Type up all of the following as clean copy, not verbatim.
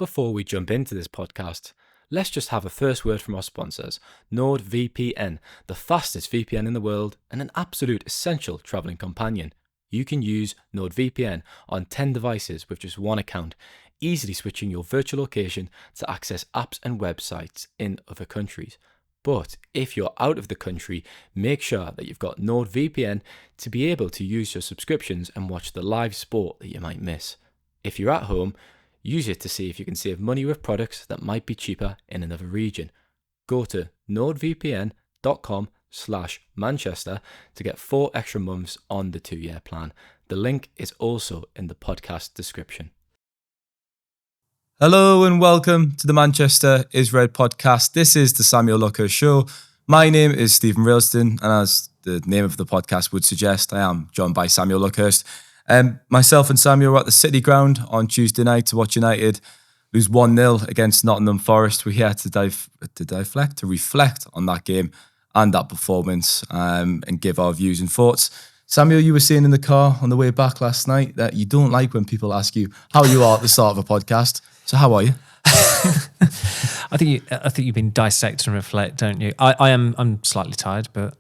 Before we jump into this podcast, let's just have a first word from our sponsors, NordVPN, the fastest VPN in the world and an absolute essential travelling companion. You can use NordVPN on 10 devices with just one account, easily switching your virtual location to access apps and websites in other countries. But if you're out of the country, make sure that you've got NordVPN to be able to use your subscriptions and watch the live sport that you might miss. If you're at home, use it to see if you can save money with products that might be cheaper in another region. Go to nordvpn.com/Manchester to get 4 extra months on the 2-year plan. The link is also in the podcast description. Hello and welcome to the Manchester is Red podcast. This is the Samuel Luckhurst Show. My name is Steven Railston, and as the name of the podcast would suggest, I am joined by Samuel Luckhurst. Myself and Samuel were at the City Ground on Tuesday night to watch United lose 1-0 against Nottingham Forest. We're here to reflect on that game and that performance, and give our views and thoughts. Samuel, you were saying in the car on the way back last night that you don't like when people ask you how you are at the start of a podcast. So how are you? I think you've been dissect and reflect, don't you? I'm slightly tired, but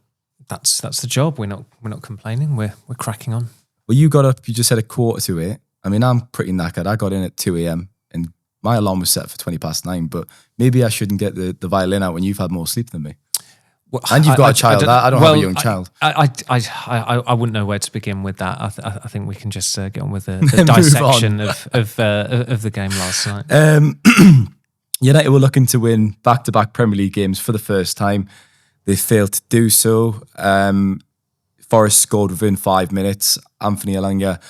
that's the job. We're not complaining. We're cracking on. Well, you got up, you just said 8:45. I mean, I'm pretty knackered. I got in at 2 a.m. and my alarm was set for 9:20, but maybe I shouldn't get the violin out when you've had more sleep than me. Well, and you've got a child. I don't have a young child. I wouldn't know where to begin with that. I think we can just get on with the dissection of the game last night. United were looking to win back-to-back Premier League games for the first time. They failed to do so. Forest scored within 5 minutes. Anthony Elanga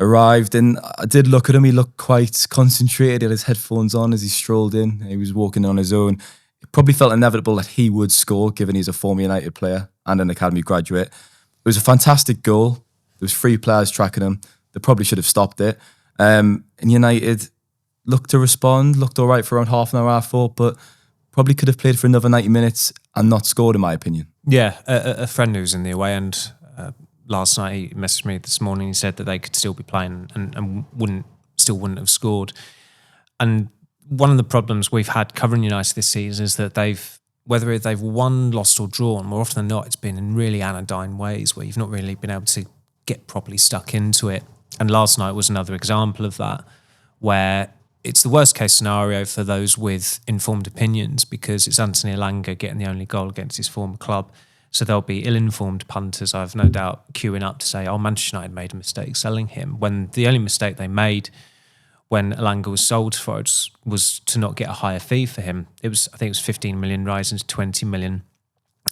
arrived, and I did look at him. He looked quite concentrated. He had his headphones on as he strolled in. He was walking on his own. It probably felt inevitable that he would score, given he's a former United player and an academy graduate. It was a fantastic goal. There was 3 players tracking him. They probably should have stopped it. And United looked to respond, looked all right for around half an hour, I thought, but probably could have played for another 90 minutes and not scored, in my opinion. Yeah, a friend who's in the away end last night, he messaged me this morning. He said that they could still be playing and wouldn't have scored. And one of the problems we've had covering United this season is that whether they've won, lost or drawn, more often than not, it's been in really anodyne ways where you've not really been able to get properly stuck into it. And last night was another example of that, where it's the worst case scenario for those with informed opinions because it's Anthony Elanga getting the only goal against his former club. So there'll be ill-informed punters, I've no doubt, queuing up to say, Manchester United made a mistake selling him, when the only mistake they made when Elanga was sold for it was to not get a higher fee for him. I think it was 15 million rising to 20 million.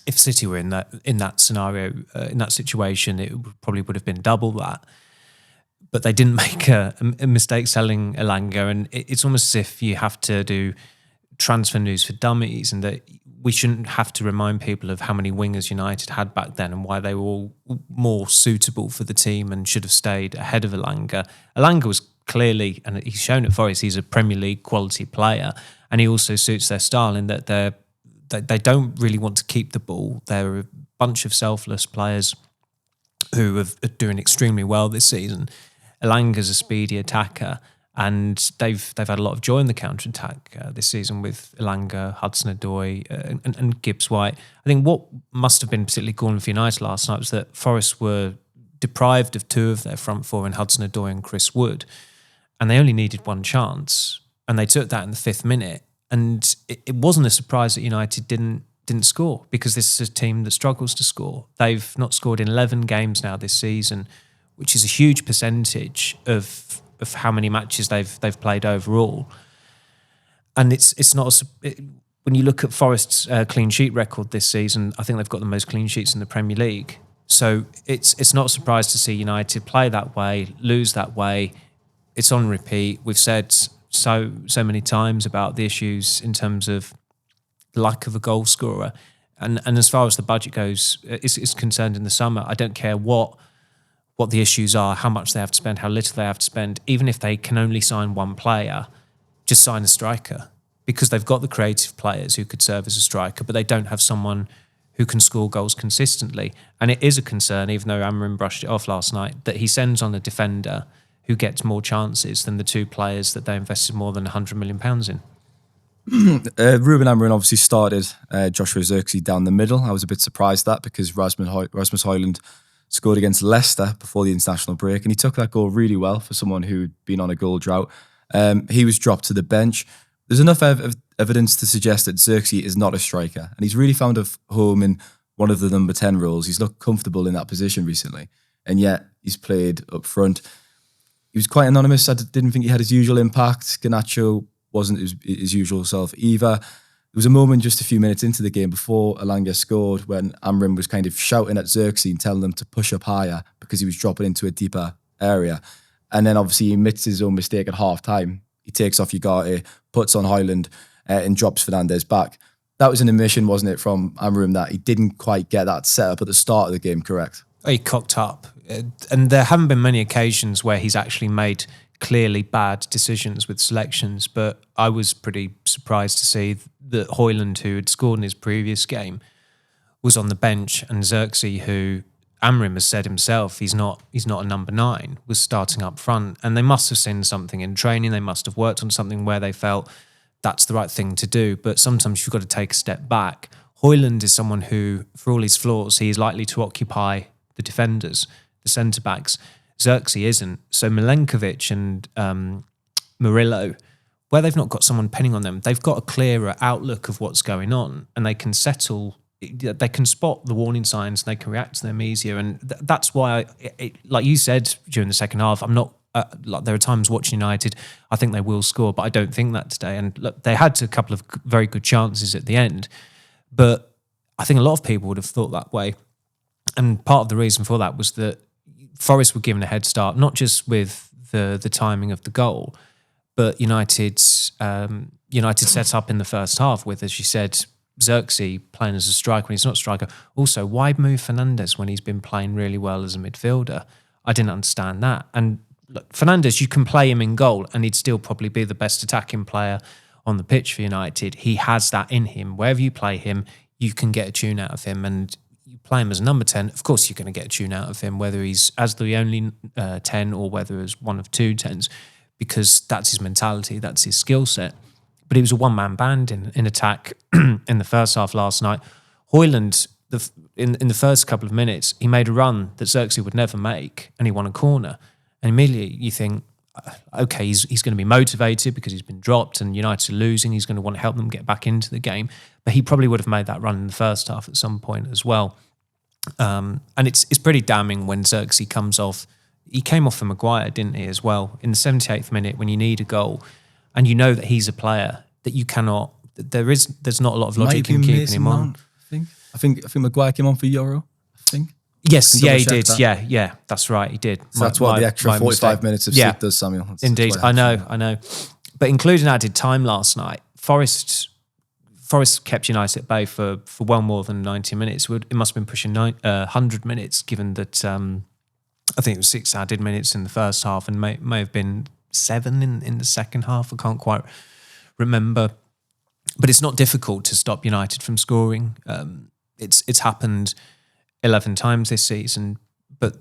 If City were in that scenario, in that situation, it probably would have been double that. But they didn't make a mistake selling Elanga, and it's almost as if you have to do transfer news for dummies, and that we shouldn't have to remind people of how many wingers United had back then and why they were all more suitable for the team and should have stayed ahead of Elanga. Elanga was clearly, and he's shown at Forest, he's a Premier League quality player, and he also suits their style in that they don't really want to keep the ball. They're a bunch of selfless players who are doing extremely well this season. Elanga's a speedy attacker, and they've had a lot of joy in the counter-attack this season with Elanga, Hudson-Odoi and Gibbs-White. I think what must have been particularly galling for United last night was that Forest were deprived of 2 of their front 4 in Hudson-Odoi and Chris Wood, and they only needed 1 chance, and they took that in the 5th minute. And it wasn't a surprise that United didn't score, because this is a team that struggles to score. They've not scored in 11 games now this season, which is a huge percentage of how many matches they've played overall. And it's not when you look at Forest's clean sheet record this season, I think they've got the most clean sheets in the Premier League. So it's not a surprise to see United play that way, lose that way. It's on repeat. We've said so many times about the issues in terms of lack of a goal scorer. And as far as the budget goes, is concerned in the summer, I don't care what the issues are, how much they have to spend, how little they have to spend. Even if they can only sign 1 player, just sign a striker, because they've got the creative players who could serve as a striker, but they don't have someone who can score goals consistently. And it is a concern, even though Amarim brushed it off last night, that he sends on a defender who gets more chances than the two players that they invested more than £100 million in? Ruben Amorim obviously started Joshua Zirkzee down the middle. I was a bit surprised at that because Rasmus Højlund scored against Leicester before the international break, and he took that goal really well for someone who'd been on a goal drought. He was dropped to the bench. There's enough evidence to suggest that Zirkzee is not a striker, and he's really found a home in one of the number 10 roles. He's looked comfortable in that position recently, and yet he's played up front. He was quite anonymous. I didn't think he had his usual impact. Garnacho wasn't his usual self either. There was a moment just a few minutes into the game before Alanga scored when Amorim was kind of shouting at Zirkzee and telling them to push up higher because he was dropping into a deeper area. And then obviously he admits his own mistake at half-time. He takes off Ugarte, puts on Højlund and drops Fernandes back. That was an admission, wasn't it, from Amorim that he didn't quite get that set up at the start of the game correct? He cocked up. And there haven't been many occasions where he's actually made clearly bad decisions with selections, but I was pretty surprised to see that Højlund, who had scored in his previous game, was on the bench, and Zirkzee, who Amorim has said himself he's not a number 9, was starting up front. And they must have seen something in training. They must have worked on something where they felt that's the right thing to do. But sometimes you've got to take a step back. Højlund is someone who, for all his flaws, he is likely to occupy the defenders, the centre-backs. Zirkzee isn't. So Milenkovic and Murillo, where they've not got someone penning on them, they've got a clearer outlook of what's going on, and they can settle, they can spot the warning signs, and they can react to them easier. And that's why, like you said during the second half, I'm not, like there are times watching United, I think they will score, but I don't think that today. And look, they had a couple of very good chances at the end, but I think a lot of people would have thought that way. And part of the reason for that was that Forest were given a head start, not just with the timing of the goal, but United set up in the first half with, as you said, Zirkzee playing as a striker when he's not a striker. Also, why move Fernandes when he's been playing really well as a midfielder? I didn't understand that. And look, Fernandes, you can play him in goal and he'd still probably be the best attacking player on the pitch for United. He has that in him. Wherever you play him, you can get a tune out of him. And you play him as a number 10, of course you're going to get a tune out of him, whether he's as the only 10 or whether as one of two 10s, because that's his mentality, that's his skill set. But he was a one-man band in attack in the first half last night. Højlund, in the first couple of minutes, he made a run that Zirkzee would never make, and he won a corner. And immediately you think, okay, he's going to be motivated because he's been dropped and United are losing. He's going to want to help them get back into the game. But he probably would have made that run in the first half at some point as well. And it's pretty damning when Zirkzee comes off. He came off for Maguire, didn't he, as well? In the 78th minute, when you need a goal, and you know that he's a player that you cannot. There's not a lot of logic in keeping him on. I think Maguire came on for Euro. I think. Yes, yeah, he did. That. Yeah, that's right, he did. So that's what the extra 45 minutes of sleep does, Samuel. Indeed, I know. But including added time last night, Forest kept United at bay for well more than 90 minutes. It must have been pushing 100 minutes, given that I think it was 6 added minutes in the first half and may have been 7 in the second half. I can't quite remember. But it's not difficult to stop United from scoring. It's happened 11 times this season. But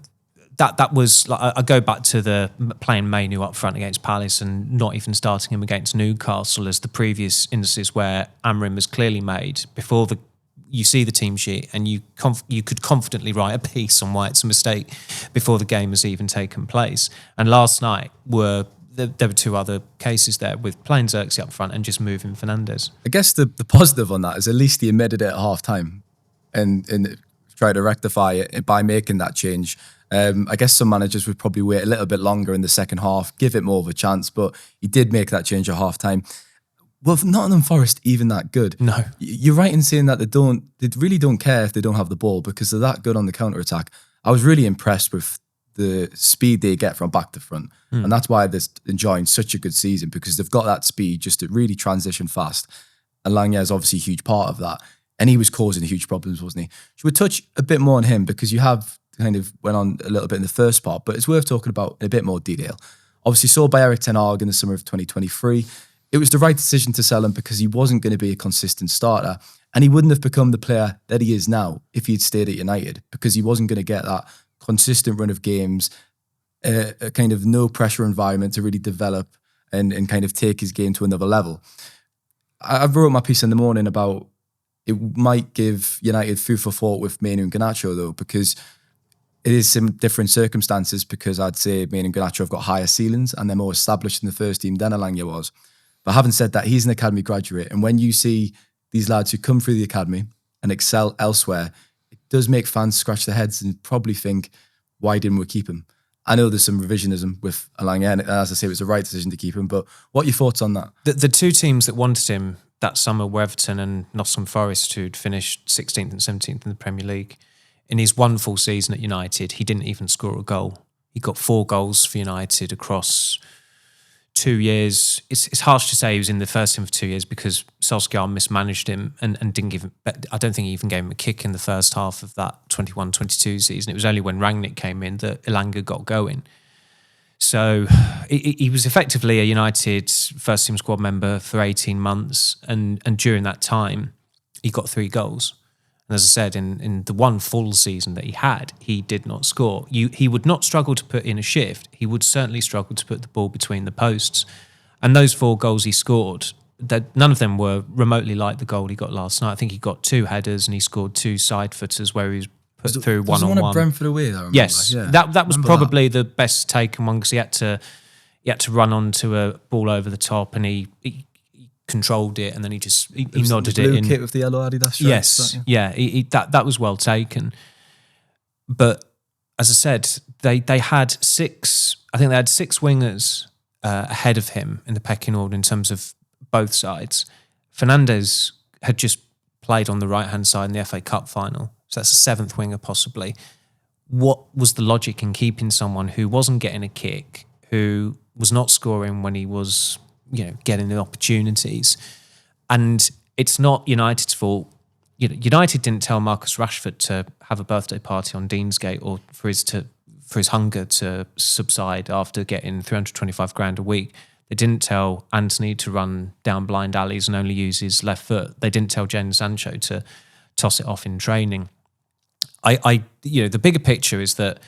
that was, like, I go back to the playing Mainu up front against Palace and not even starting him against Newcastle as the previous instances where Amorim has clearly made before you see the team sheet and you could confidently write a piece on why it's a mistake before the game has even taken place. And last night there were 2 other cases there with playing Zirkzee up front and just moving Fernandes. I guess the positive on that is at least he admitted it at half time and tried to rectify it by making that change. I guess some managers would probably wait a little bit longer in the second half, give it more of a chance, but he did make that change at half time. Well, Nottingham Forest even that good? No. You're right in saying that they really don't care if they don't have the ball because they're that good on the counter-attack. I was really impressed with the speed they get from back to front. And that's why they're enjoying such a good season, because they've got that speed just to really transition fast. And Langya is obviously a huge part of that. And he was causing huge problems, wasn't he? Should we touch a bit more on him? Because you have kind of went on a little bit in the first part, but it's worth talking about in a bit more detail. Obviously sold by Erik ten Hag in the summer of 2023. It was the right decision to sell him because he wasn't going to be a consistent starter. And he wouldn't have become the player that he is now if he'd stayed at United, because he wasn't going to get that consistent run of games a kind of no pressure environment to really develop and kind of take his game to another level. I wrote my piece in the morning about it might give United food for thought with Mainu and Garnacho though, because it is some different circumstances, because I'd say Mainu and Garnacho have got higher ceilings and they're more established in the first team than Alanya was. But having said that, he's an academy graduate, and when you see these lads who come through the academy and excel elsewhere, it does make fans scratch their heads and probably think, why didn't we keep him? I know there's some revisionism with Alanya, and as I say, it was the right decision to keep him, but what are your thoughts on that? The two teams that wanted him that summer were Everton and Nottingham Forest, who'd finished 16th and 17th in the Premier League. In his one full season at United, he didn't even score a goal. He got 4 goals for United across 2 years. It's harsh to say he was in the first team for 2 years because Solskjaer mismanaged him and didn't give him, I don't think he even gave him a kick in the first half of that 21-22 season. It was only when Rangnick came in that Elanga got going. So he was effectively a United first team squad member for 18 months, and during that time he got 3 goals. And as I said, in the one full season that he had, he did not score. He would not struggle to put in a shift. He would certainly struggle to put the ball between the posts. And those 4 goals he scored, none of them were remotely like the goal he got last night. I think he got 2 headers and he scored 2 side footers where he was put through one-on-one. Was the one at Brentford away, I remember? Yes, yeah. that was probably the best taken one, because he had to run onto a ball over the top, and he controlled it, and then he nodded it in. Kit with the yellow Adidas shirt. Yes, that was well taken. But as I said, they had 6. I think they had 6 wingers ahead of him in the pecking order in terms of both sides. Fernandes had just played on the right hand side in the FA Cup final, so that's a 7th winger possibly. What was the logic in keeping someone who wasn't getting a kick, who was not scoring when he was, getting the opportunities? And it's not United's fault. United didn't tell Marcus Rashford to have a birthday party on Deansgate, or for his hunger to subside after getting 325 grand a week. They didn't tell Anthony to run down blind alleys and only use his left foot. They didn't tell Jadon Sancho to toss it off in training. The bigger picture is that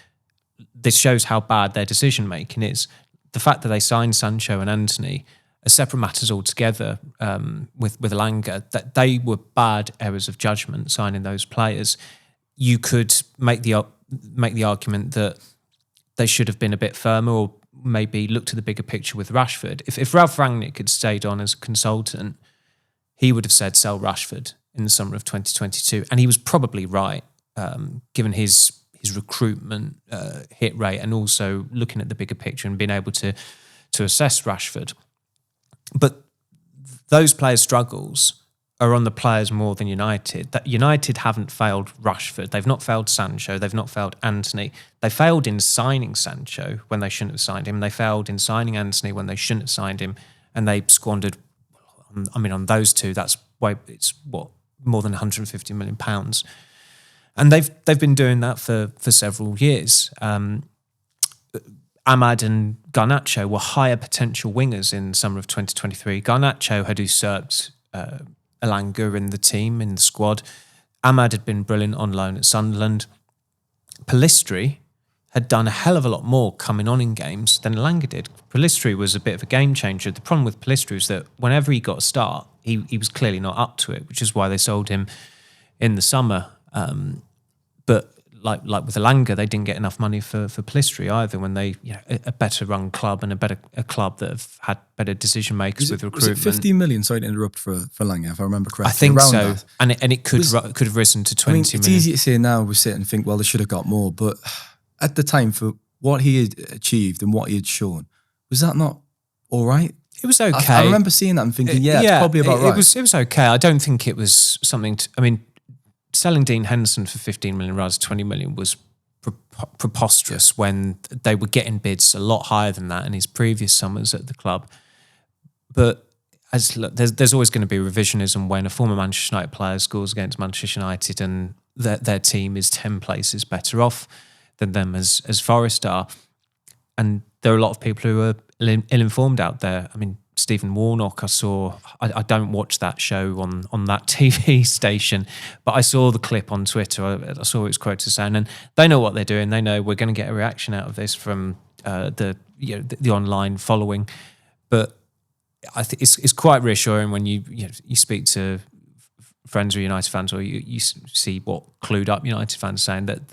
this shows how bad their decision making is. The fact that they signed Sancho and Anthony are separate matters altogether. With Elanga, that they were bad errors of judgment signing those players. You could make the argument that they should have been a bit firmer, or maybe looked at the bigger picture with Rashford. If Ralph Rangnick had stayed on as a consultant, he would have said sell Rashford in the summer of 2022, and he was probably right, given his recruitment hit rate, and also looking at the bigger picture and being able to assess Rashford. But those players' struggles are on the players more than United. That United haven't failed Rashford, they've not failed Sancho, they've not failed Anthony. They failed in signing Sancho when they shouldn't have signed him. They failed in signing Anthony when they shouldn't have signed him, and they squandered. On those two, it's more than £150 million. And they've been doing that for several years. Ahmad and Garnacho were higher potential wingers in the summer of 2023. Garnacho had usurped Elanga in the team, in the squad. Ahmad had been brilliant on loan at Sunderland. Pellistri had done a hell of a lot more coming on in games than Elanga did. Pellistri was a bit of a game changer. The problem with Pellistri was that whenever he got a start, he was clearly not up to it, which is why they sold him in the summer. But like with Elanga, they didn't get enough money for Pellistri either, when they a better run club and a club that have had better decision makers with recruitment. Was it 15 million? Sorry to interrupt for Elanga, if I remember correctly. I think around so, that. and it could have risen to 20 It's million. easy to say now, we sit and think, well, they should have got more, but at the time, for what he had achieved and what he had shown, was that not all right? It was okay. I remember seeing that and thinking, it's probably about right. It was okay. I don't think it was something selling Dean Henderson for 15 million rather than 20 million was preposterous when they were getting bids a lot higher than that in his previous summers at the club. But there's always going to be revisionism when a former Manchester United player scores against Manchester United and their team is 10 places better off than them as Forest are. And there are a lot of people who are ill-informed out there. Stephen Warnock, I don't watch that show on that TV station, but I saw the clip on Twitter. I saw it was quoted saying, and they know what they're doing. They know we're going to get a reaction out of this from the online following. But I think it's quite reassuring when you speak to friends or United fans, or you see what clued up United fans saying that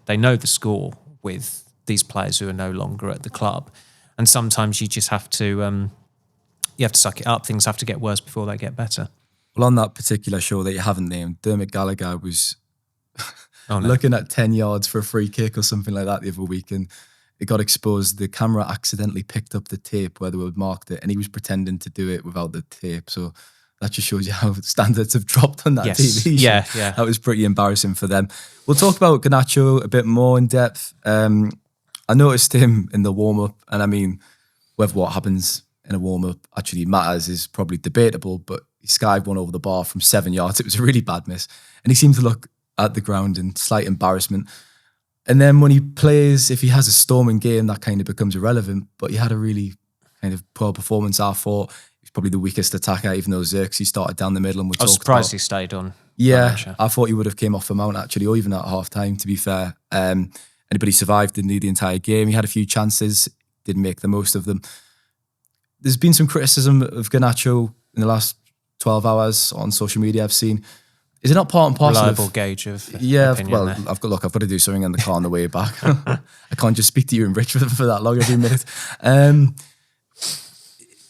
they know the score with these players who are no longer at the club, and sometimes you just have to suck it up. Things have to get worse before they get better. Well, on that particular show that you haven't named, Dermot Gallagher was Oh, no. looking at 10 yards for a free kick or something like that the other week, and it got exposed. The camera accidentally picked up the tape where they had marked it, and he was pretending to do it without the tape. So that just shows you how standards have dropped on that TV show. Yeah. That was pretty embarrassing for them. We'll talk about Garnacho a bit more in depth. I noticed him in the warm-up, and I mean, whether what happens in a warm-up actually matters is probably debatable, but he skived one over the bar from 7 yards. It was a really bad miss. And he seemed to look at the ground in slight embarrassment. And then when he plays, if he has a storming game, that kind of becomes irrelevant. But he had a really kind of poor performance, I thought. He's probably the weakest attacker, even though Xerxes started down the middle. And I was surprised he stayed on. Yeah, I thought he would have came off the mount, actually, or even at half-time, to be fair. But he survived the entire game. He had a few chances, didn't make the most of them. There's been some criticism of Garnacho in the last 12 hours on social media I've seen. Is it not part and parcel Reliable gauge of opinion well, there. I've got to do something in the car on the way back. I can't just speak to you in Richmond for that long every minute.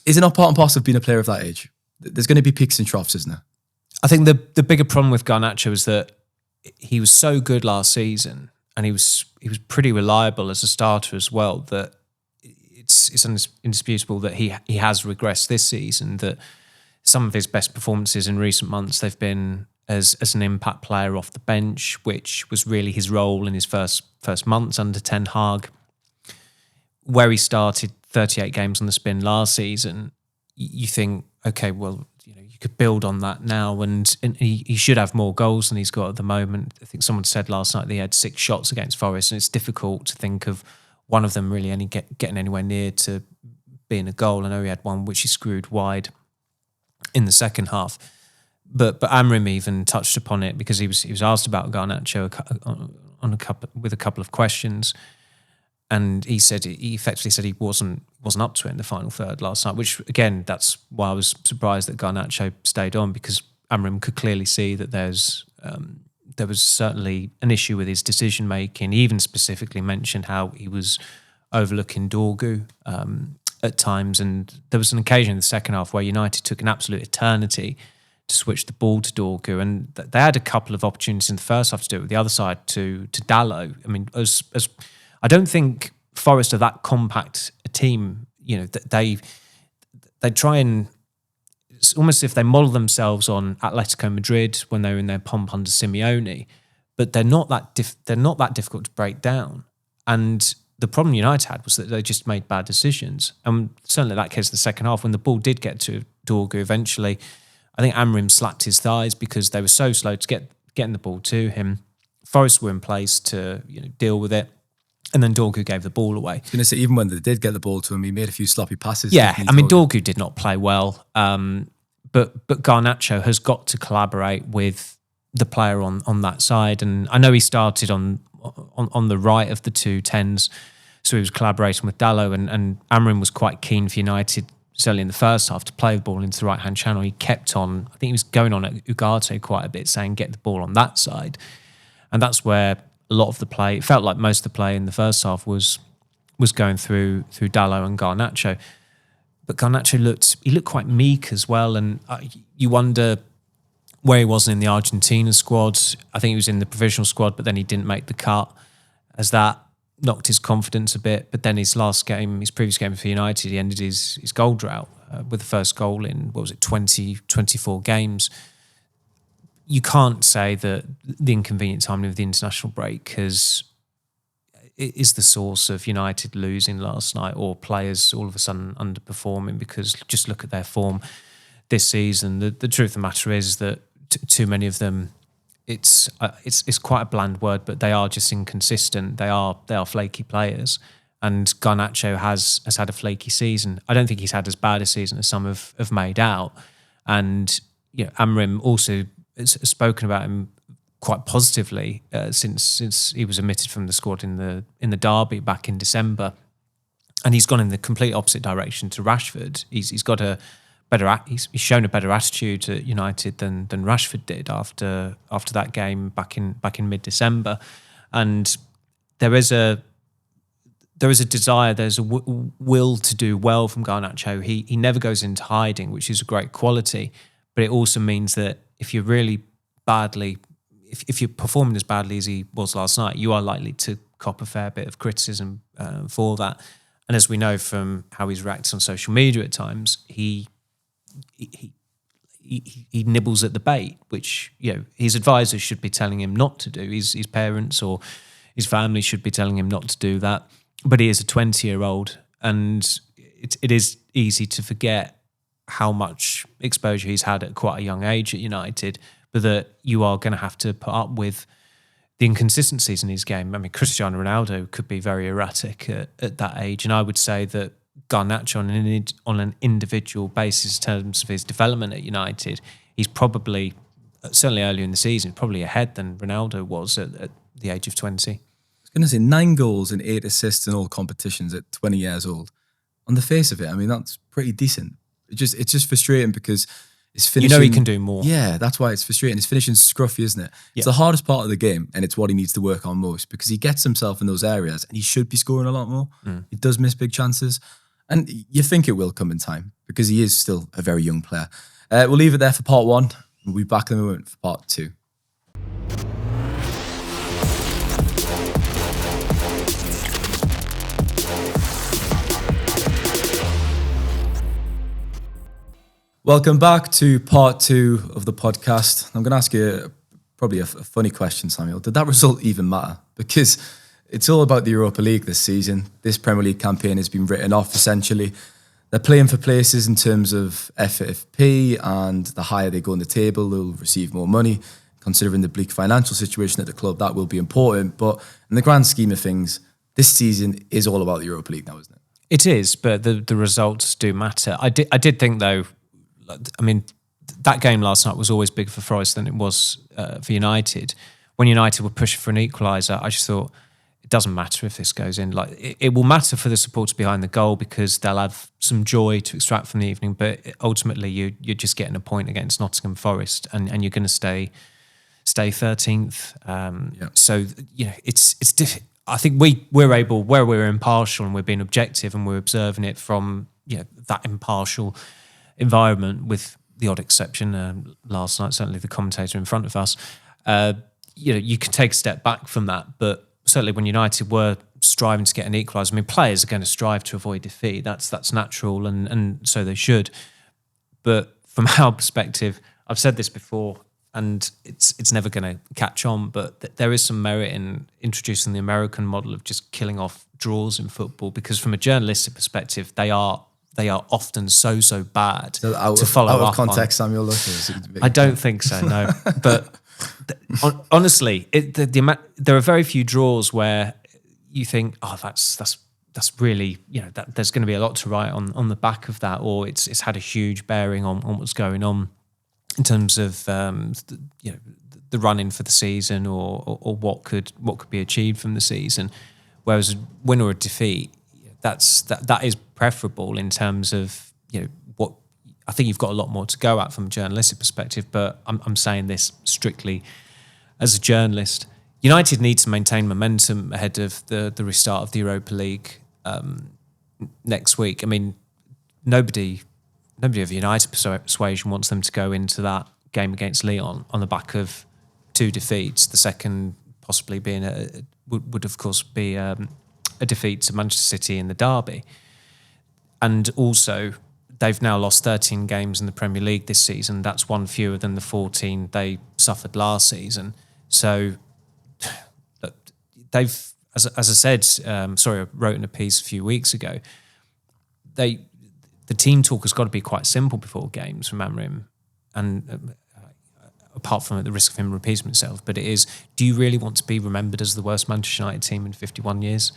Is it not part and parcel of being a player of that age? There's going to be peaks and troughs, isn't there? I think the bigger problem with Garnacho is that he was so good last season, and he was pretty reliable as a starter as well, that it's indisputable that he has regressed this season, that some of his best performances in recent months, they've been as an impact player off the bench, which was really his role in his first months under Ten Hag, where he started 38 games on the spin last season. You think, okay, well, you could build on that now, and he should have more goals than he's got at the moment. I think someone said last night that he had 6 shots against Forest, and it's difficult to think of one of them really getting anywhere near to being a goal. I know he had one which he screwed wide in the second half. But Amrim even touched upon it, because he was asked about Garnacho with a couple of questions, and he effectively said he wasn't up to it in the final third last night. Which again, that's why I was surprised that Garnacho stayed on, because Amrim could clearly see that there was certainly an issue with his decision making. He even specifically mentioned how he was overlooking Dorgu at times, and there was an occasion in the second half where United took an absolute eternity to switch the ball to Dorgu, and they had a couple of opportunities in the first half to do it with the other side to Dallo. I mean, as I don't think Forest are that compact a team. They try and, it's almost as if they model themselves on Atletico Madrid when they were in their pomp under Simeone, but they're not that difficult to break down. And the problem United had was that they just made bad decisions, and certainly that case in the second half when the ball did get to Dorgu eventually. I think Amrim slapped his thighs because they were so slow to getting the ball to him. Forest were in place to deal with it, and then Dorgu gave the ball away. I was going to say, even when they did get the ball to him, he made a few sloppy passes. Yeah, I mean, Dorgu did not play well, but Garnacho has got to collaborate with the player on that side, and I know he started on the right of the two tens, so he was collaborating with Dallo, and Amrim was quite keen for United, certainly in the first half, to play the ball into the right-hand channel. He kept on, I think he was going on at Ugarte quite a bit, saying get the ball on that side. And that's where a lot of the play, it felt like most of the play in the first half was going through Dallo and Garnacho. But Garnacho looked quite meek as well, and you wonder where he was in the Argentina squad. I think he was in the provisional squad, but then he didn't make the cut, as that knocked his confidence a bit. But then his previous game for United, he ended his goal drought with the first goal in, 24 games. You can't say that the inconvenient timing of the international break is the source of United losing last night, or players all of a sudden underperforming, because just look at their form this season. The truth of the matter is that too many of them, it's quite a bland word, but they are just inconsistent. They are flaky players, and Garnacho has had a flaky season. I don't think he's had as bad a season as some have made out. And Amrim also has spoken about him quite positively since he was omitted from the squad in the derby back in December. and he's gone in the complete opposite direction to Rashford. He's got a better. He's shown a better attitude at United than Rashford did after that game back in mid-December, and there is a desire, there's a will to do well from Garnacho. He never goes into hiding, which is a great quality, but it also means that if you're really badly, if you're performing as badly as he was last night, you are likely to cop a fair bit of criticism for that. And as we know from how he's reacted on social media at times, he nibbles at the bait, which his advisors should be telling him not to do. His parents or his family should be telling him not to do that. But he is a 20-year-old, and it is easy to forget how much exposure he's had at quite a young age at United, but that you are going to have to put up with the inconsistencies in his game. I mean, Cristiano Ronaldo could be very erratic at that age, and I would say that Garnacho on an individual basis in terms of his development at United, he's probably, certainly earlier in the season, probably ahead than Ronaldo was at the age of 20. Going to say 9 goals and 8 assists in all competitions at 20 years old. On the face of it, I mean, that's pretty decent. It's just frustrating because it's finishing. He can do more. Yeah, that's why it's frustrating. His finishing's scruffy, isn't it? It's the hardest part of the game, and it's what he needs to work on most because he gets himself in those areas and he should be scoring a lot more. He does miss big chances, and you think it will come in time because he is still a very young player. We'll leave it there for part 1. We'll be back in a moment for part 2. Welcome back to part 2 of the podcast. I'm going to ask you probably a funny question, Samuel. Did that result even matter? Because it's all about the Europa League this season. This Premier League campaign has been written off, essentially. They're playing for places in terms of FFP, and the higher they go in the table, they'll receive more money. Considering the bleak financial situation at the club, that will be important. But in the grand scheme of things, this season is all about the Europa League now, isn't it? It is, but the results do matter. I did think, though, I mean, that game last night was always bigger for Forest than it was for United. When United were pushing for an equaliser, I just thought it doesn't matter if this goes in. Like it will matter for the supporters behind the goal because they'll have some joy to extract from the evening. But ultimately, you're just getting a point against Nottingham Forest, and you're going to stay 13th. So it's difficult. I think we're able, where we're impartial and we're being objective and we're observing it from that impartial environment, with the odd exception last night, certainly the commentator in front of us. You can take a step back from that, but certainly when United were striving to get an equaliser, I mean, players are going to strive to avoid defeat. That's natural, and so they should. But from our perspective, I've said this before, and it's never going to catch on, but there is some merit in introducing the American model of just killing off draws in football, because from a journalistic perspective, they are often so bad to follow up on. Out of context, Samuel Luckhurst. I don't think so, no. But honestly, there are very few draws where you think, oh, that's really, that there's going to be a lot to write on the back of that, or it's had a huge bearing on what's going on in terms of the run-in for the season or what could be achieved from the season. Whereas a win or a defeat, that is preferable in terms of what I think you've got a lot more to go at from a journalistic perspective. But I'm saying this strictly as a journalist. United needs to maintain momentum ahead of the restart of the Europa League next week. I mean, nobody of United persuasion wants them to go into that game against Lyon on the back of 2 defeats. The second possibly being would of course be a defeat to Manchester City in the derby. And also, they've now lost 13 games in the Premier League this season. That's one fewer than the 14 they suffered last season. So they've, as I said, I wrote in a piece a few weeks ago, the team talk has got to be quite simple before games from Amrim, and apart from at the risk of him repeating himself, but it is, do you really want to be remembered as the worst Manchester United team in 51 years?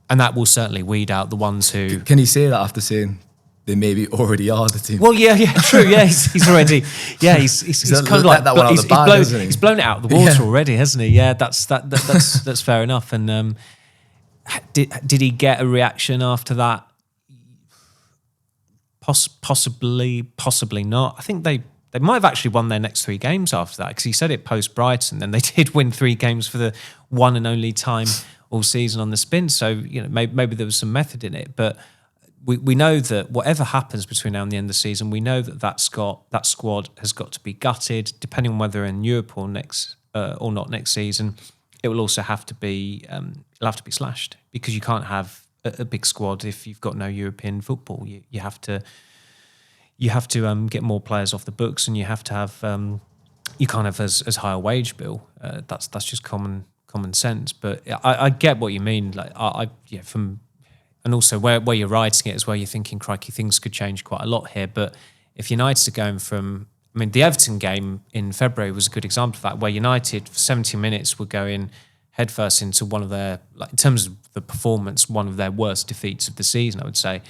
And that will certainly weed out the ones who... Can he say that after saying they maybe already are the team? Well, yeah, true. Yeah, he's already... Yeah, he's kind of like... That one out the bag, hasn't he? He's blown it out of the water already, hasn't he? Yeah, that's fair enough. And Did he get a reaction after that? Possibly not. I think they might have actually won their next 3 games after that, because he said it post Brighton, and they did win 3 games for the one and only time all season on the spin. So maybe there was some method in it, but we know that whatever happens between now and the end of the season, we know that squad has got to be gutted, depending on whether in Europe or not next season. It will also have to be slashed, because you can't have a big squad if you've got no European football. You have to get more players off the books, and you have to have you can't have as high a wage bill. That's just common sense. But I get what you mean. Like and also where you're writing it is where you're thinking, crikey, things could change quite a lot here. But if United are going from, the Everton game in February was a good example of that, where United for 70 minutes were going headfirst into one of their, in terms of the performance, one of their worst defeats of the season, I would say.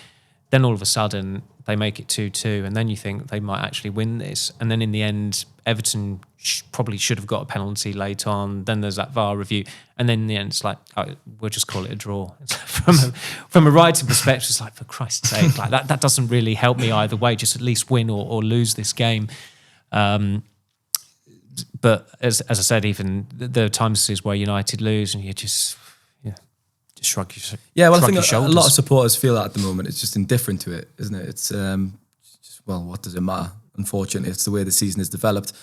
Then all of a sudden they make it 2-2, and then you think they might actually win this. And then in the end, Everton probably should have got a penalty late on. Then there's that VAR review, and then in the end, it's like, we'll just call it a draw. From a writing perspective, it's like, for Christ's sake, like that doesn't really help me either way. Just at least win or lose this game. But as I said, even there are times where United lose, and you just shrug your shoulders. Yeah, well, I think a lot of supporters feel that at the moment. It's just indifferent to it, isn't it? It's what does it matter? Unfortunately, it's the way the season is developed.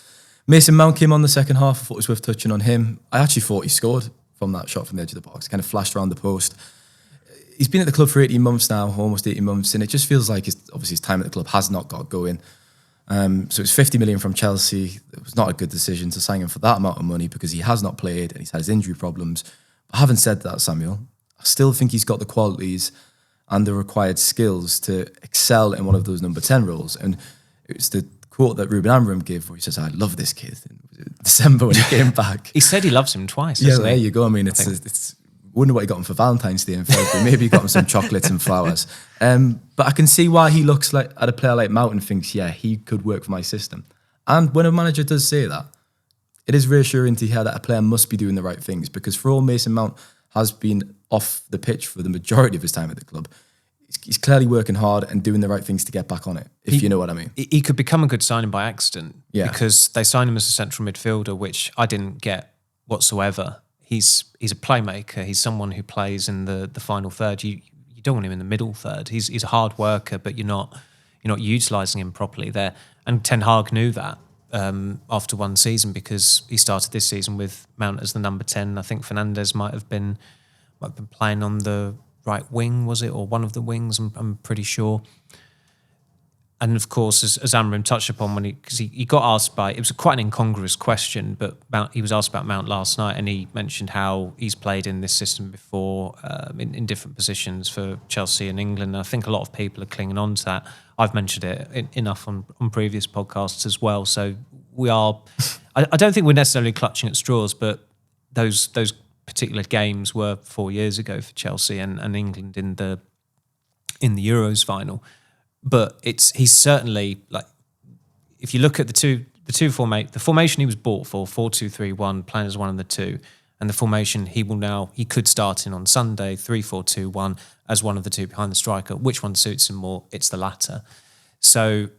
Mason Mount came on the second half. I thought it was worth touching on him. I actually thought he scored from that shot from the edge of the box. Kind of flashed around the post. He's been at the club for 18 months now, almost 18 months, and it just feels like his time at the club has not got going. So it's 50 million from Chelsea. It was not a good decision to sign him for that amount of money, because he has not played and he's had his injury problems. But having said that, Samuel, I still think he's got the qualities and the required skills to excel in one of those number 10 roles. And it's the quote that Ruben Amorim gave, where he says, "I love this kid," in December when he came back. He said he loves him twice. Yeah, there you go. It's wonder what he got him for Valentine's Day in February. Maybe he got him some chocolates and flowers. But I can see why he looks like at a player like Mount and thinks, yeah, he could work for my system. And when a manager does say that, it is reassuring to hear that a player must be doing the right things, because for all Mason Mount has been off the pitch for the majority of his time at the club, he's clearly working hard and doing the right things to get back on it, if you know what I mean. He could become a good signing by accident, because they signed him as a central midfielder, which I didn't get whatsoever. He's a playmaker. He's someone who plays in the final third. You don't want him in the middle third. He's a hard worker, but you're not utilising him properly there. And Ten Hag knew that after one season, because he started this season with Mount as the number 10. I think Fernandes might have been playing on the right wing, was it, or one of the wings? I'm pretty sure. And of course, as Amorim touched upon, because he got asked it was quite an incongruous question, but he was asked about Mount last night, and he mentioned how he's played in this system before in different positions for Chelsea and England. And I think a lot of people are clinging on to that. I've mentioned it enough on previous podcasts as well. So we are. I don't think we're necessarily clutching at straws, but those particular games were 4 years ago for Chelsea and England in the Euros final. But he's certainly, like, if you look at the formation he was bought for, 4-2-3-1, playing as one of the two, and the formation he could start in on Sunday, 3-4-2-1, as one of the two behind the striker. Which one suits him more? It's the latter. So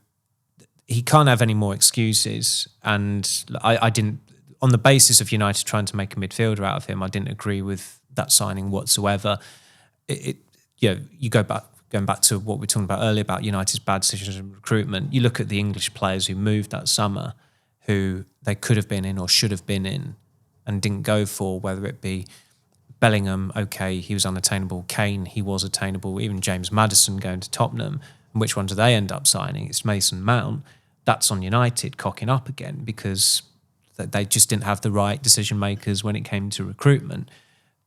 he can't have any more excuses. And I didn't, on the basis of United trying to make a midfielder out of him, I didn't agree with that signing whatsoever. Going back to what we were talking about earlier about United's bad decisions in recruitment, you look at the English players who moved that summer, who they could have been in or should have been in and didn't go for, whether it be Bellingham, okay, he was unattainable. Kane, he was attainable. Even James Maddison going to Tottenham. And which one do they end up signing? It's Mason Mount. That's on United cocking up again, because they just didn't have the right decision makers when it came to recruitment.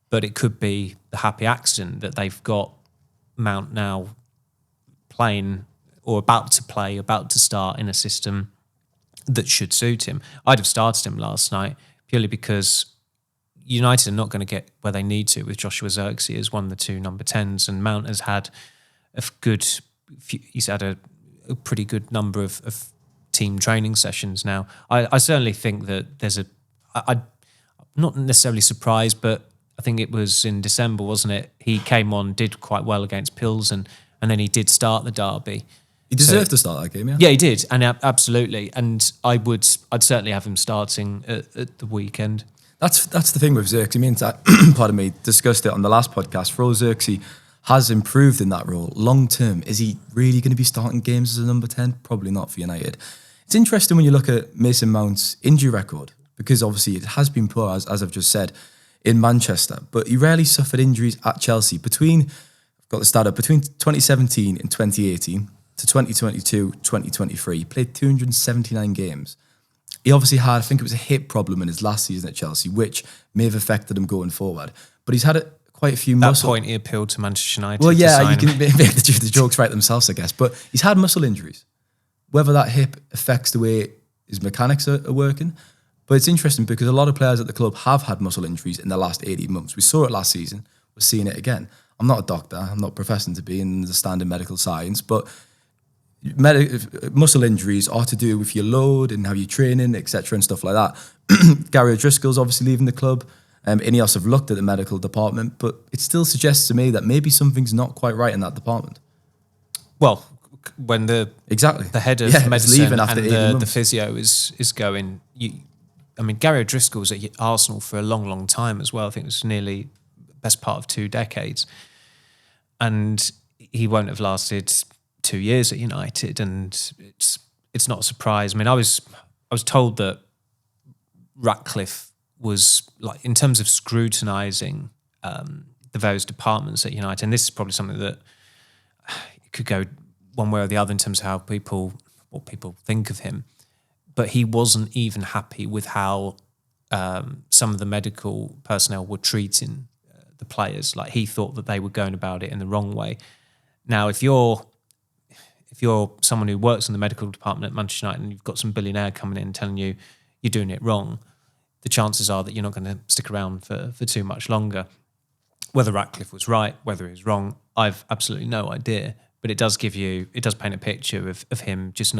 But it could be the happy accident that they've got Mount now playing, or about to start in a system that should suit him. I'd have started him last night purely because United are not going to get where they need to with Joshua Zirkzee as one of the two number 10s, and Mount has had he's had a pretty good number of team training sessions now. I certainly think that I'm not necessarily surprised, but I think it was in December, wasn't it? He came on, did quite well against Pilsen, and then he did start the derby. He deserved to start that game, yeah? Yeah, he did, and absolutely. And I'd certainly have him starting at the weekend. That's the thing with Xerxes. Me and pardon me, discussed it on the last podcast. For all Xerxes has improved in that role. Long term, is he really going to be starting games as a number 10? Probably not for United. It's interesting when you look at Mason Mount's injury record, because obviously it has been poor, as I've just said, in Manchester, but he rarely suffered injuries at Chelsea. I've got the stat up, between 2017 and 2018 to 2022, 2023, he played 279 games. He obviously had, I think it was a hip problem in his last season at Chelsea, which may have affected him going forward. But he's had quite a few muscle... At that point, he appealed to Manchester United. Well, yeah, you can make the jokes right themselves, I guess. But he's had muscle injuries. Whether that hip affects the way his mechanics are working. But it's interesting because a lot of players at the club have had muscle injuries in the last 18 months. We saw it last season. We're seeing it again. I'm not a doctor. I'm not professing to be in the standard medical science, but muscle injuries are to do with your load and how you're training, etc. and stuff like that. Gary O'Driscoll's obviously leaving the club. Ineos have looked at the medical department, but it still suggests to me that maybe something's not quite right in that department. Well, when the head of medicine and the physio is going, Gary O'Driscoll was at Arsenal for a long, long time as well. I think it was nearly the best part of 2 decades, and he won't have lasted 2 years at United, and it's not a surprise. I was told that Ratcliffe was, like, in terms of scrutinising the various departments at United, and this is probably something that could go one way or the other in terms of what people think of him, but he wasn't even happy with how some of the medical personnel were treating the players. Like, he thought that they were going about it in the wrong way. Now, if you're someone who works in the medical department at Manchester United and you've got some billionaire coming in telling you you're doing it wrong, the chances are that you're not going to stick around for too much longer. Whether Ratcliffe was right, whether he was wrong, I've absolutely no idea. But it does paint a picture of him just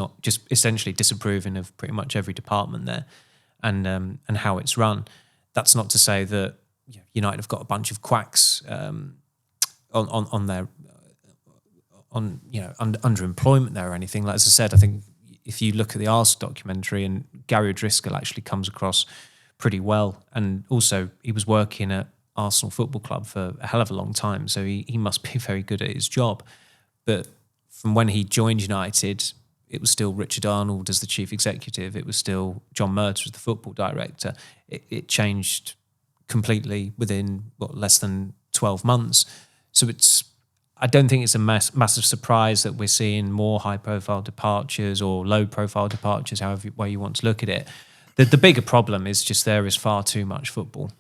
essentially disapproving of pretty much every department there, and how it's run. That's not to say that United have got a bunch of quacks on their underemployment there or anything. Like, as I said, I think if you look at the Arse documentary, and Gary O'Driscoll actually comes across pretty well, and also he was working at Arsenal Football Club for a hell of a long time, so he must be very good at his job. But from when he joined United, it was still Richard Arnold as the chief executive. It was still John Murtagh as the football director. It changed completely within less than 12 months. So I don't think it's a massive surprise that we're seeing more high-profile departures or low-profile departures, however way you want to look at it. The bigger problem is just there is far too much football.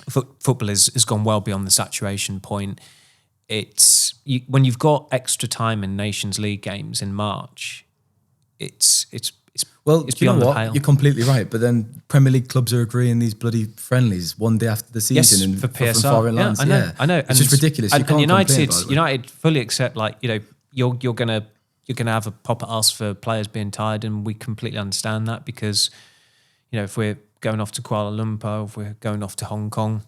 Football has gone well beyond the saturation point. When you've got extra time in Nations League games in March, it's beyond the pale. You're completely right, but then Premier League clubs are agreeing these bloody friendlies one day after the season, for PSR. Foreign lands. I know. It's just ridiculous. And United fully accept, you're gonna have a pop at us for players being tired, and we completely understand that, because if we're going off to Kuala Lumpur, if we're going off to Hong Kong,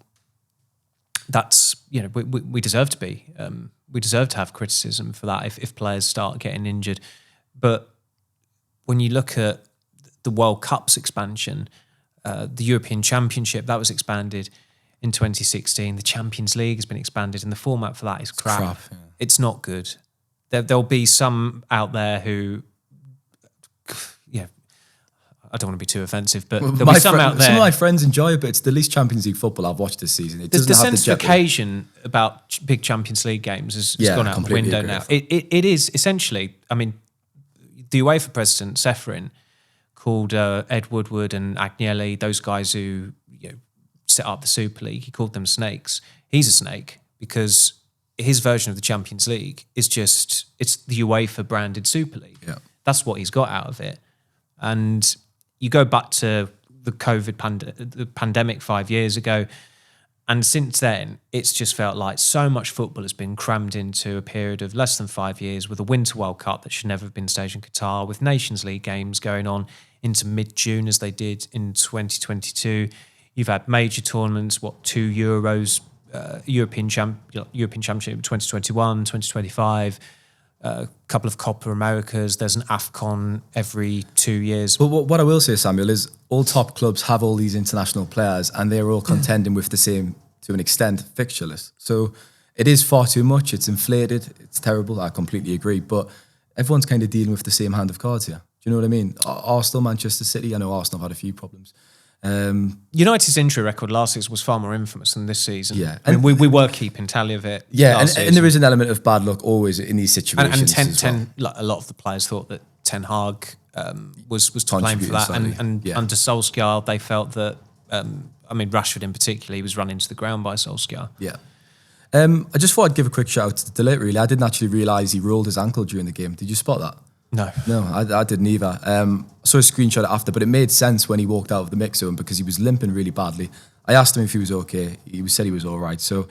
that's we deserve to be. We deserve to have criticism for that if players start getting injured. But when you look at the World Cup's expansion, the European Championship, that was expanded in 2016. The Champions League has been expanded, and the format for that is crap. Yeah. It's not good. There'll be some out there who, I don't want to be too offensive, but there'll be some out there. Some of my friends enjoy it, but it's the least Champions League football I've watched this season. The sensification about big Champions League games has gone out the window now. It is essentially, the UEFA president, Seferin, called Ed Woodward and Agnelli, those guys who set up the Super League, he called them snakes. He's a snake, because his version of the Champions League is it's the UEFA branded Super League. Yeah. That's what he's got out of it. And you go back to the the pandemic 5 years ago, and since then, it's just felt like so much football has been crammed into a period of less than 5 years, with a Winter World Cup that should never have been staged in Qatar, with Nations League games going on into mid-June as they did in 2022. You've had major tournaments, 2 Euros, European Championship 2021, 2025, a couple of Copa Americas. There's an AFCON every 2 years. But what I will say, Samuel, is all top clubs have all these international players and they're all contending with the same, to an extent, fixture list. So it is far too much. It's inflated. It's terrible. I completely agree. But everyone's kind of dealing with the same hand of cards here. Do you know what I mean? Arsenal, Manchester City. I know Arsenal have had a few problems. United's injury record last season was far more infamous than this season. Yeah, and we were keeping tally of it. Yeah, and there is an element of bad luck always in these situations. And a lot of the players thought that Ten Hag was to blame for that. And under Solskjaer, they felt that. Rashford in particular, he was run into the ground by Solskjaer. Yeah. I just thought I'd give a quick shout out to Delete, really. I didn't actually realise he rolled his ankle during the game. Did you spot that? No, I didn't either. I saw a screenshot after, but it made sense when he walked out of the mix zone because he was limping really badly. I asked him if he was okay. He said he was all right. So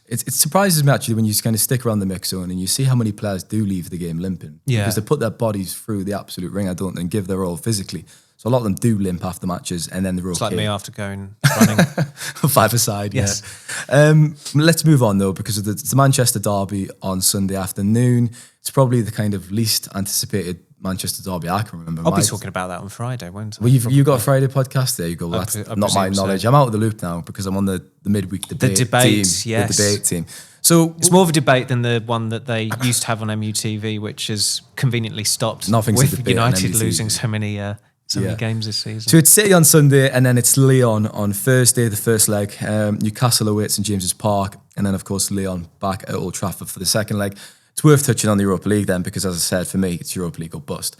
it surprises me actually when you just kind of stick around the mix zone and you see how many players do leave the game limping. Yeah. Because they put their bodies through the absolute ringer, don't they, and give their all physically. So a lot of them do limp after matches and then they're okay. It's like me after going running. 5-a-side, yes. Yeah. Let's move on though, because it's the Manchester derby on Sunday afternoon. It's probably the kind of least anticipated Manchester derby I can remember. I'll be talking about that on Friday, won't I? Well, you got a Friday podcast there. You go, well, that's not my knowledge. I'm out of the loop now because I'm on the midweek debate team. Yes. The debate team. So it's more of a debate than the one that they used to have on MUTV, which has conventionally stopped. Nothing's with a debate United on losing so many games this season. So it's City on Sunday and then it's Lyon on Thursday, the first leg. Newcastle away at St James's Park and then, of course, Lyon back at Old Trafford for the second leg. It's worth touching on the Europa League then because, as I said, for me, it's Europa League or bust.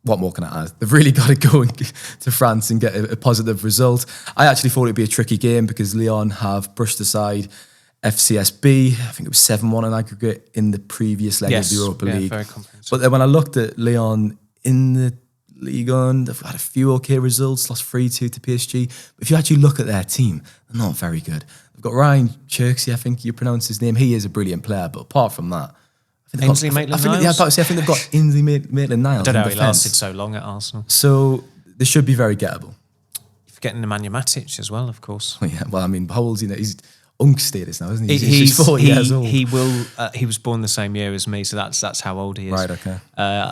What more can I add? They've really got to go to France and get a positive result. I actually thought it'd be a tricky game because Lyon have brushed aside FCSB. I think it was 7-1 in aggregate in the previous leg of the Europa League. Very comprehensive. But then when I looked at Lyon in the Ligue 1, they've had a few okay results, lost 3-2 to PSG. But if you actually look at their team, they're not very good. They've got Ryan Cherksey, I think you pronounce his name. He is a brident player, but apart from that, Ainsley Maitland-Niles? I think they've got Ainsley Maitland-Niles. I don't know how he lasted so long at Arsenal. So they should be very gettable. You're forgetting Nemanja Matic as well, of course. Oh, yeah, well, I mean, how old is he now? He's Unk status now, isn't he? He's 40 years old. He was born the same year as me, so that's how old he is. Right, okay.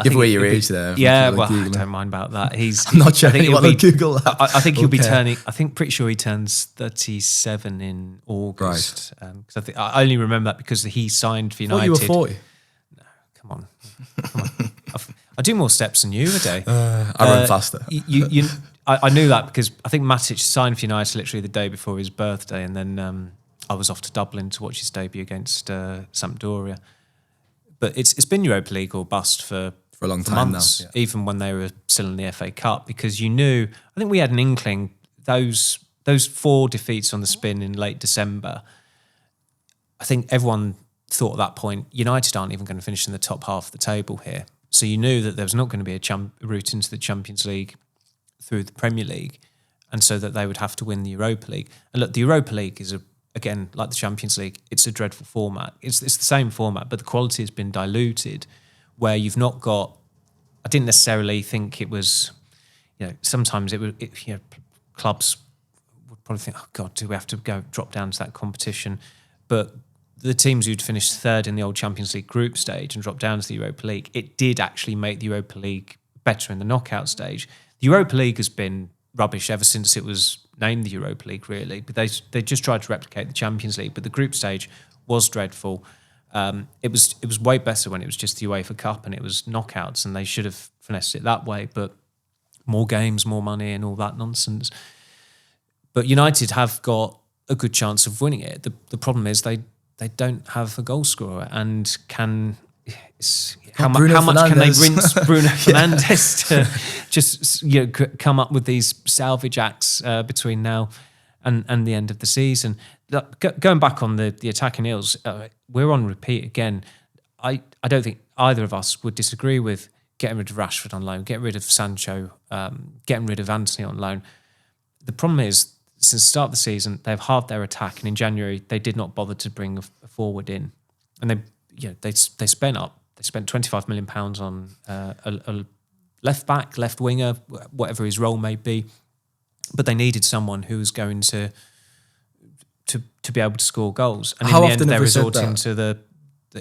Give away your age there. Yeah, well, I don't mind about that. I'm not sure anyone will Google that. I think he'll be turning. Pretty sure he turns 37 in August. Right. Because I only remember that because he signed for United. I thought you were 40. Come on. I do more steps than you a day. I run faster. I knew that because I think Matic signed for United literally the day before his birthday, and then I was off to Dublin to watch his debut against Sampdoria. But it's been Europa League or bust for a long time months, now, yeah. even when they were still in the FA Cup, because you knew. I think we had an inkling those 4 defeats on the spin in late December. I think everyone thought at that point United aren't even going to finish in the top half of the table here. So you knew that there was not going to be a route into the Champions League through the Premier League, and so that they would have to win the Europa League. And look, the Europa League is again, like the Champions League, it's a dreadful format. It's the same format, but the quality has been diluted where you've not got... I didn't necessarily think it was... sometimes clubs would probably think, oh God, do we have to drop down to that competition? But the teams who'd finished third in the old Champions League group stage and dropped down to the Europa League, it did actually make the Europa League better in the knockout stage. The Europa League has been rubbish ever since it was named the Europa League, really. But they just tried to replicate the Champions League. But the group stage was dreadful. It was way better when it was just the UEFA Cup and it was knockouts, and they should have finessed it that way. But more games, more money, and all that nonsense. But United have got a good chance of winning it. The problem is they don't have a goal scorer, and how much can they rinse Bruno Fernandes to just come up with these salvage acts between now and the end of the season? Going back on the attacking ills, we're on repeat again. I don't think either of us would disagree with getting rid of Rashford on loan, getting rid of Sancho, getting rid of Anthony on loan. The problem is, since the start of the season, they've halved their attack, and in January they did not bother to bring a forward in, and they spent £25 million on a left back, left winger, whatever his role may be, but they needed someone who was going to be able to score goals. And How in the often end, they're have we said resorting that?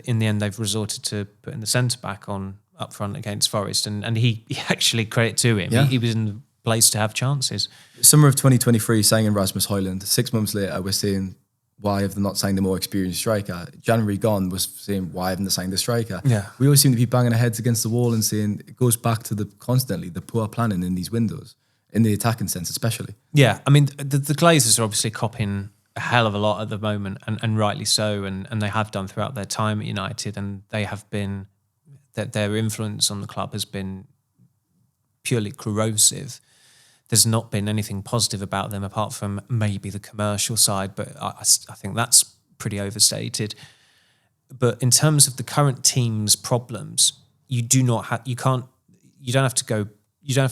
in the end, they've resorted to putting the centre back on up front against Forest, and he actually, credit to him, Yeah. he was in the place to have chances. Summer of 2023, signing Rasmus Højlund. 6 months later, we're saying, why have they not signed a more experienced striker? January gone was saying, why haven't they signed a striker? Yeah. We always seem to be banging our heads against the wall and saying it goes back to the poor planning in these windows, in the attacking sense especially. Yeah, I mean, the Glazers are obviously copying a hell of a lot at the moment, and rightly so, and they have done throughout their time at United, and they have been, that their influence on the club has been purely corrosive. There's not been anything positive about them apart from maybe the commercial side, but I think that's pretty overstated. But in terms of the current team's problems, you don't have to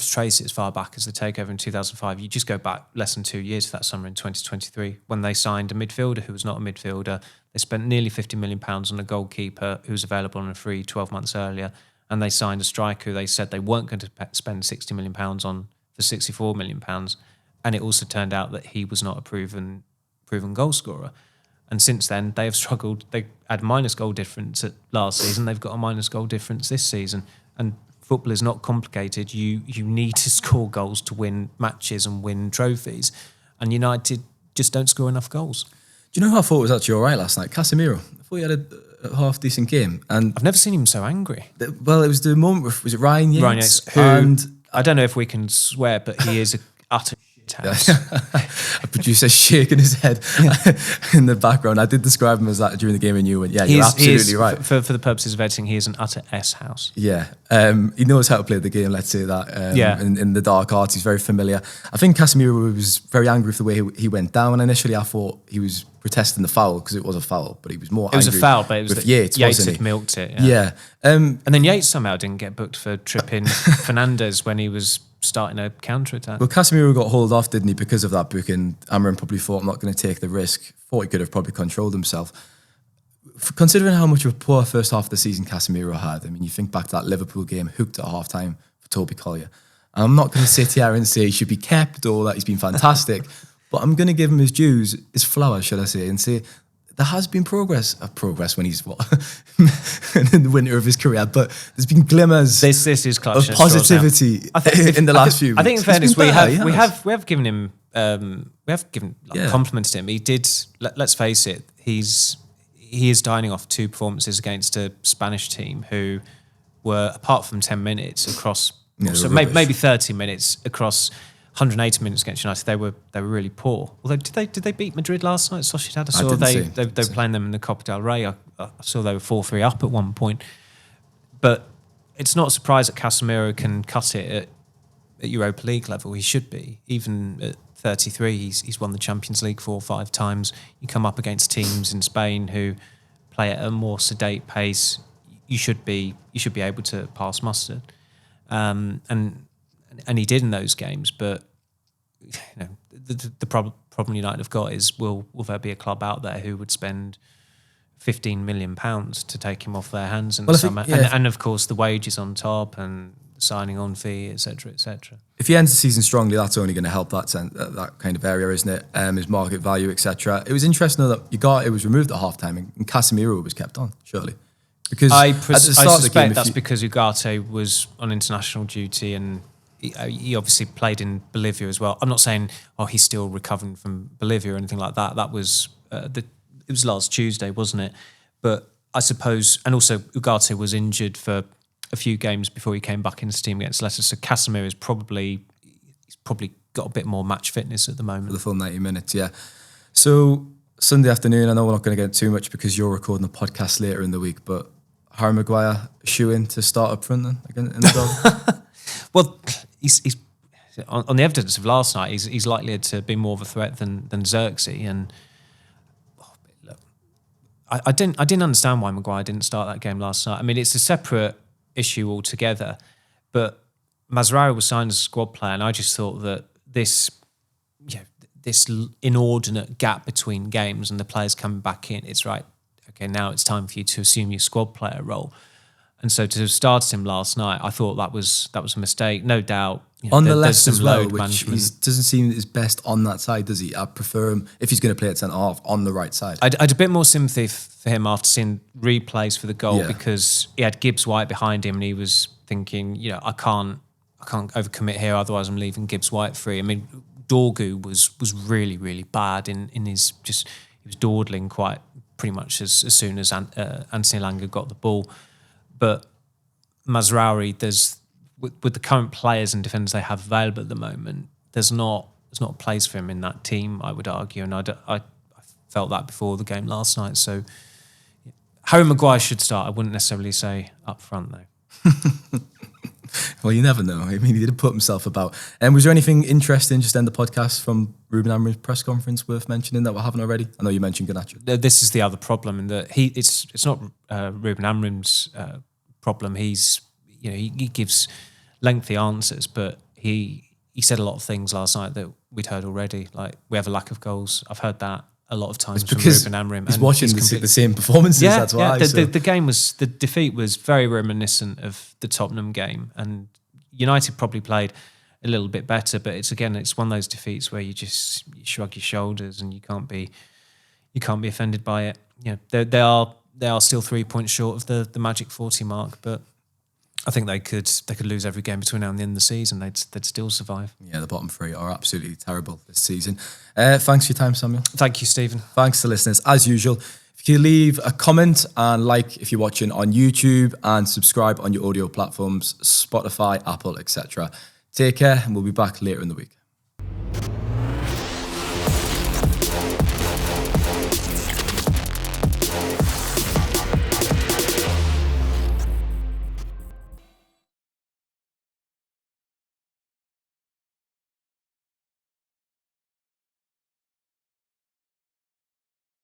trace it as far back as the takeover in 2005. You just go back less than 2 years to that summer in 2023 when they signed a midfielder who was not a midfielder. They spent nearly £50 million on a goalkeeper who was available on a free 12 months earlier, and they signed a striker who they said they weren't going to spend £60 million on for £64 million, and it also turned out that he was not a proven goal scorer. And since then, they have struggled. They had minus goal difference at last season. They've got a minus goal difference this season. And football is not complicated. You need to score goals to win matches and win trophies. And United just don't score enough goals. Do you know who I thought was actually all right last night? Casemiro. I thought he had a half-decent game. And I've never seen him so angry. well, it was the moment with, was it Ryan Yates? Ryan Yates, who, and I don't know if we can swear, but he is an utter shit house. a producer shaking his head in the background. I did describe him as that during the game, and you went, yeah, you're absolutely right. For the purposes of editing, he is an utter S house. Yeah, he knows how to play the game, let's say that. In the dark arts, he's very familiar. I think Casemiro was very angry with the way he went down. Initially, I thought he was protesting the foul because it was a foul, but he was more angry. It was a foul, but it was with Yates had milked it. Yeah. And then Yates somehow didn't get booked for tripping Fernandes when he was starting a counter-attack. Well, Casemiro got hauled off, didn't he, because of that booking. Amarin probably thought, I'm not going to take the risk. Thought he could have probably controlled himself. Considering how much of a poor first half of the season Casemiro had, I mean, you think back to that Liverpool game, hooked at half-time for Toby Collier. I'm not going to sit here and say he should be kept or that he's been fantastic, but I'm going to give him his dues, his flowers, should I say, and say there has been progress when he's in the winter of his career, but there's been glimmers this is clutch of positivity in the last few weeks. I think in fairness, we have given him Yeah. compliments to him. He did. Let's face it, he is dining off 2 performances against a Spanish team who were, apart from 10 minutes across, so maybe 30 minutes across 180 minutes against United, they were really poor. Although did they beat Madrid last night? Sociedad. I saw they were playing them in the Copa del Rey. I saw they were 4-3 up at one point. But it's not a surprise that Casemiro can cut it at Europa League level. He should be. Even at 33, he's won the Champions League 4 or 5 times. You come up against teams in Spain who play at a more sedate pace. You should be able to pass muster. And he did in those games, but the problem United have got is will there be a club out there who would spend £15 million to take him off their hands in the summer? And of course the wages on top and signing on fee, etc., etc. If he ends the season strongly, that's only going to help that kind of area, isn't it? His market value, etc. It was interesting that Ugarte was removed at half-time and Casemiro was kept on, surely. Because I at the start of the game, suspect that's because Ugarte was on international duty and he obviously played in Bolivia as well. I'm not saying he's still recovering from Bolivia or anything like that. That was it was last Tuesday, wasn't it? But I suppose, and also Ugarte was injured for a few games before he came back into the team against Leicester. So Casemiro he's probably got a bit more match fitness at the moment. For the full 90 minutes, yeah. So Sunday afternoon, I know we're not going to get too much because you're recording a podcast later in the week, but Harry Maguire shoe-in to start up front then again in the dog? Well, he's on the evidence of last night. He's likely to be more of a threat than Xerxes. And look, I didn't understand why Maguire didn't start that game last night. I mean, it's a separate issue altogether. But Mascherano was signed as a squad player, and I just thought that this inordinate gap between games and the players coming back in, it's right. Okay, now it's time for you to assume your squad player role. And so to have started him last night, I thought that was a mistake. No doubt On the there's left some as well, load which management. doesn't seem his best on that side, does he? I prefer him, if he's going to play at centre-half, on the right side. I'd a bit more sympathy for him after seeing replays for the goal Yeah. because he had Gibbs White behind him and he was thinking, I can't overcommit here, otherwise I'm leaving Gibbs White free. I mean, Dorgu was really, really bad in his he was dawdling quite pretty much as soon as Anthony Elanga got the ball. But Mazraoui, there's with the current players and defenders they have available at the moment, there's not a place for him in that team, I would argue, and I felt that before the game last night. So Harry Maguire should start. I wouldn't necessarily say up front though. Well, you never know. I mean, he did put himself about. And was there anything interesting just in the podcast from Ruben Amorim's press conference worth mentioning that we haven't already? I know you mentioned Garnacho. This is the other problem in that it's not Ruben Amorim's problem. He gives lengthy answers, but he said a lot of things last night that we'd heard already. Like, we have a lack of goals. I've heard that a lot of times from Ruben Amorim. He's watching the same performances, that's why. The defeat was very reminiscent of the Tottenham game, and United probably played a little bit better, but it's one of those defeats where you shrug your shoulders and you can't be offended by it. They are still 3 points short of the magic 40 mark, but I think they could lose every game between now and the end of the season. They'd still survive. Yeah, the bottom three are absolutely terrible this season. Thanks for your time, Samuel. Thank you, Stephen. Thanks to listeners. As usual, if you leave a comment and like if you're watching on YouTube, and subscribe on your audio platforms, Spotify, Apple, etc. Take care, and we'll be back later in the week.